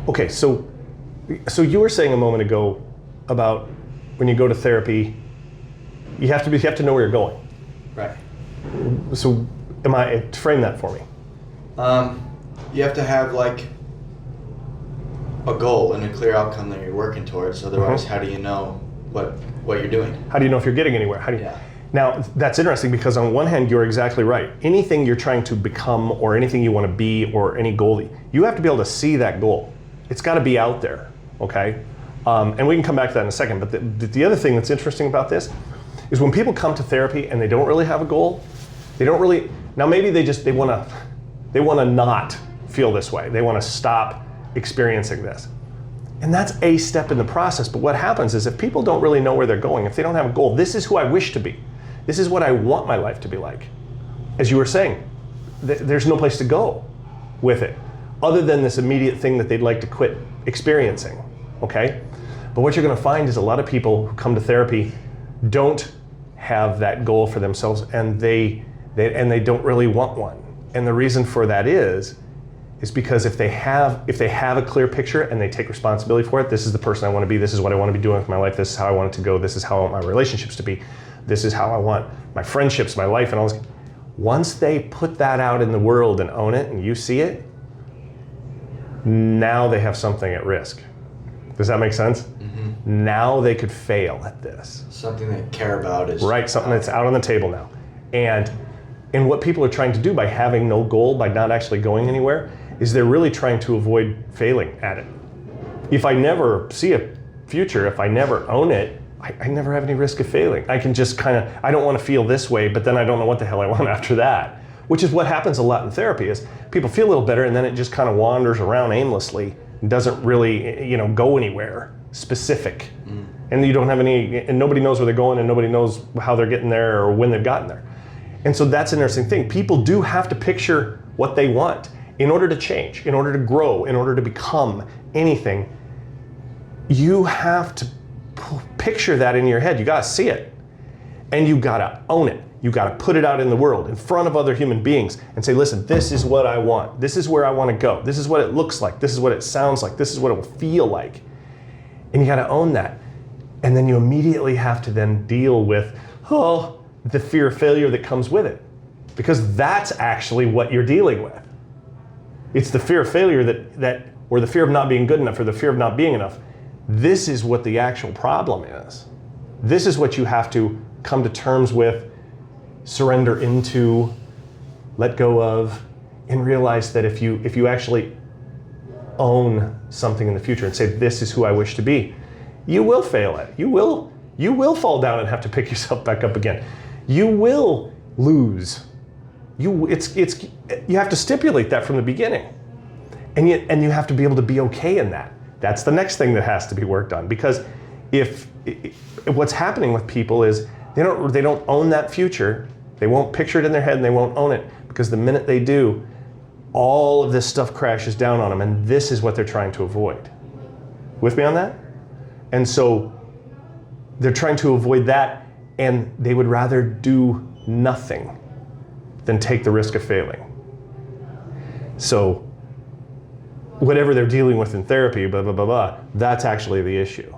Okay, so you were saying a moment ago about when you go to therapy, you have to know where you're going. Right. So frame that for me. You have to have like a goal and a clear outcome that you're working towards. Otherwise, how do you know what you're doing? How do you know if you're getting anywhere? Yeah. Now, that's interesting because on one hand, you're exactly right. Anything you're trying to become or anything you want to be or any goal, you have to be able to see that goal. It's got to be out there, okay? And we can come back to that in a second. But the other thing that's interesting about this is when people come to therapy and they don't really have a goal, they don't really, now maybe they want to not feel this way. They want to stop experiencing this. And that's a step in the process. But what happens is if people don't really know where they're going, if they don't have a goal, this is who I wish to be. This is what I want my life to be like. As you were saying, there's no place to go with it other than this immediate thing that they'd like to quit experiencing, okay? But what you're gonna find is a lot of people who come to therapy don't have that goal for themselves and they don't really want one. And the reason for that is because if they have a clear picture and they take responsibility for it, this is the person I want to be, this is what I want to be doing with my life, this is how I want it to go, this is how I want my relationships to be, this is how I want my friendships, my life, and all this. Once they put that out in the world and own it and you see it, now they have something at risk. Does that make sense? Mm-hmm. Now they could fail at this. Something they care about is... Right, something that's out on the table now. And what people are trying to do by having no goal, by not actually going anywhere, is they're really trying to avoid failing at it. If I never see a future, if I never own it, I never have any risk of failing. I can just I don't want to feel this way, but then I don't know what the hell I want after that. Which is what happens a lot in therapy is people feel a little better and then it just kind of wanders around aimlessly and doesn't really, go anywhere specific. Mm. And you don't have and nobody knows where they're going and nobody knows how they're getting there or when they've gotten there. And so that's an interesting thing. People do have to picture what they want in order to change, in order to grow, in order to become anything. You have to picture that in your head. You gotta see it. And you gotta own it. You gotta put it out in the world, in front of other human beings and say, listen, this is what I want. This is where I wanna go. This is what it looks like. This is what it sounds like. This is what it will feel like. And you gotta own that. And then you immediately have to then deal with, the fear of failure that comes with it. Because that's actually what you're dealing with. It's the fear of failure or the fear of not being good enough or the fear of not being enough. This is what the actual problem is. This is what you have to come to terms with, surrender into, let go of, and realize that if you actually own something in the future and say, this is who I wish to be, you will fail at it. You will fall down and have to pick yourself back up again. You will lose. You have to stipulate that from the beginning. And you have to be able to be okay in that. That's the next thing that has to be worked on. Because if what's happening with people is they don't own that future, they won't picture it in their head and they won't own it. Because the minute they do, all of this stuff crashes down on them, and this is what they're trying to avoid. With me on that? And so they're trying to avoid that, and they would rather do nothing than take the risk of failing. So whatever they're dealing with in therapy, blah, blah, blah, blah, that's actually the issue.